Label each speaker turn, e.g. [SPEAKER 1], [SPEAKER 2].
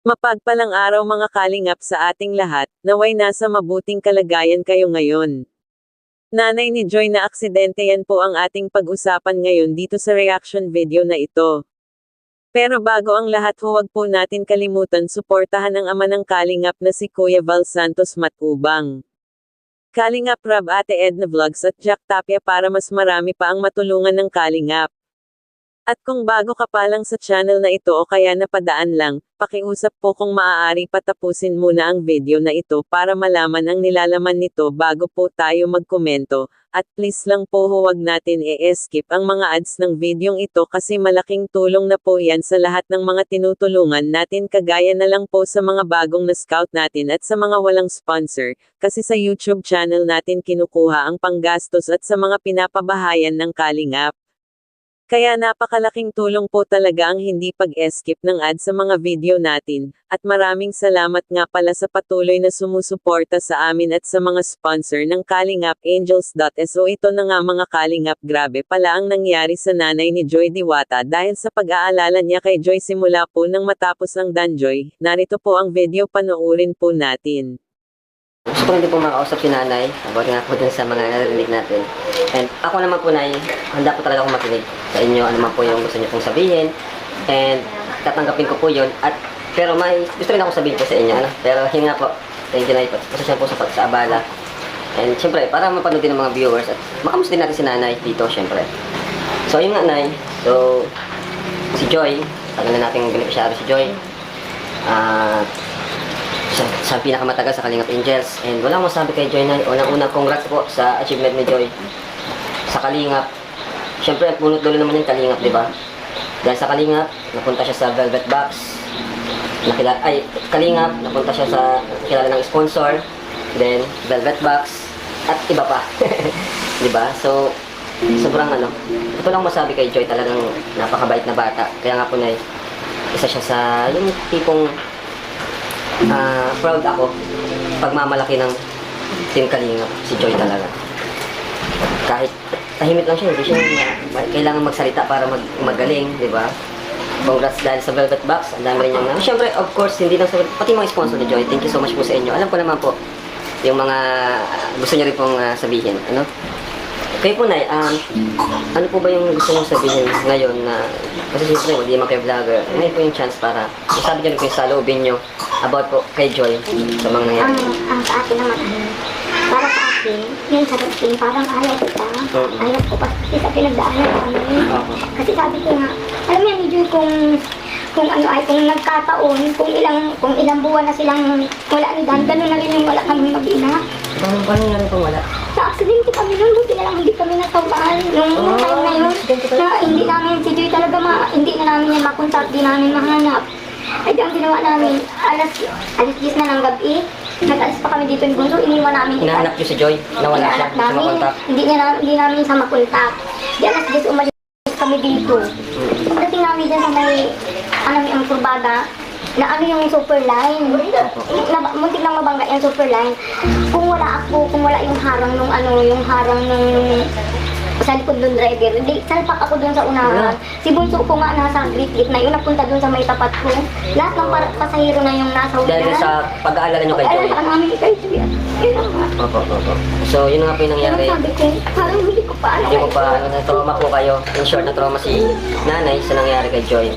[SPEAKER 1] Mapagpalang araw mga kalingap sa ating lahat, naway nasa mabuting kalagayan kayo ngayon. Nanay ni Joy na aksidente, yan po ang ating pag-usapan ngayon dito sa reaction video na ito. Pero bago ang lahat, huwag po natin kalimutan suportahan ang ama ng kalingap na si Kuya Val Santos Matubang. Kalingap Rab, Ate Edna Vlogs at Jack Tapia para mas marami pa ang matulungan ng kalingap. At kung bago ka pa lang sa channel na ito o kaya napadaan lang, pakiusap po kung maaari patapusin muna ang video na ito para malaman ang nilalaman nito bago po tayo magkomento, at please lang po huwag natin i-skip ang mga ads ng videong ito kasi malaking tulong na po yan sa lahat ng mga tinutulungan natin, kagaya na lang po sa mga bagong na scout natin at sa mga walang sponsor, kasi sa YouTube channel natin kinukuha ang panggastos at sa mga pinapabahayan ng kalingap. Kaya napakalaking tulong po talaga ang hindi pag-skip ng ad sa mga video natin, at maraming salamat nga pala sa patuloy na sumusuporta sa amin at sa mga sponsor ng Kalingap Angels.so. Ito na nga mga kalingap, grabe pala ang nangyari sa nanay ni Joy Diwata dahil sa pag-aalala niya kay Joy simula po nang matapos ang Danjoy. Narito po ang video, panoorin po natin.
[SPEAKER 2] Gusto ko rin din po makausap si nanay about nga po dun sa mga narinig natin. And ako naman po, nay, handa po talaga akong makinig sa inyo, ano man po yung gusto niyo pong sabihin. And tatanggapin ko po yun. Pero may gusto rin akong sabihin po sa inyo. Pero yun nga po, thank you, nay. Pasensya po sa abala. And syempre, para mapanood din ng mga viewers at makamusta din natin si nanay dito, syempre. So yun nga, nay. So, si Joy, tagal na nating beneficiary si Joy. Sa pinakamatagal sa Kalingap Angels. And wala akong masabi kay Joy, na unang-unang congrats po sa achievement ni Joy sa Kalingap. Siyempre, punot dulo naman yung Kalingap, di ba? Dahil sa Kalingap, napunta siya sa Velvet Box. Kalingap, napunta siya sa kilala ng sponsor. Then, Velvet Box. At iba pa. Di ba? So, sobrang ito lang masabi kay Joy, talagang napakabait na bata. Kaya nga po, na isa siya sa yung tipong proud ako pagmamalaki ng Team Kalingap, si Joy talaga. Kahit tahimik lang siya, hindi siya kailangan magsalita para magaling, di ba? Congrats dahil sa Velvet Box, ang dami rin niyang siyempre, of course, hindi lang sa pati mga sponsor ni Joy, thank you so much po sa inyo. Alam ko naman po, yung mga gusto niyo rin pong sabihin, Kayo po, nay, ano po ba yung gusto mong sabihin ngayon na, kasi siyempre, hindi naman kayo vlogger, ngayon po yung chance para sabi niyo rin po yung saloobin niyo about po kay Joy sa mga nangyari.
[SPEAKER 3] Sa akin naman, para sa akin, yung sa dating, parang ayaw kita. Ayaw ko kasi sa pinagdaanan namin. Kasi sabi ko nga, alam mo yan, medyo kung nagkataon, kung ilang buwan na silang wala ni Dan, gano'n na rin yung wala kami mag-ina.
[SPEAKER 2] Paano nga rin pong wala?
[SPEAKER 3] Na-aksidente kami nun, buti na lang hindi kami natawaan. Nung time na yun, na hindi namin si Joy talaga, hindi na namin yan makontak, di namin mahanap. Ay, di ang ginawa namin, alas 10 na ng gabi, nag-alis pa kami dito yung bunso, iniwan namin.
[SPEAKER 2] Hinahanap niyo si Joy, nawala siya, hindi siya makontak?
[SPEAKER 3] Hindi namin siya makontak. Di alas 10 umalis kami dito. Pagdating namin dyan sa may, ang kurbada, na yung super line. Muntik lang mabangga yung super line. Kung wala yung harang nung sa likod ng driver, salpak ako dun sa unahan. Si bunso ko nga nasa gate na yun, napunta dun sa may tapat ko. Lahat ng pasahero na yung nasa unahan.
[SPEAKER 2] Dahil sa pag-aalala niyo kay Joy?
[SPEAKER 3] Ay, namin kay Joy. Yun lang nga.
[SPEAKER 2] Opo. So, yun nga po yung nangyari.
[SPEAKER 3] Pero sabi ko, parang hindi ko pa
[SPEAKER 2] Hindi mo pa, na-trauma po kayo. In short, na-trauma si nanay sa nangyari kay Joy.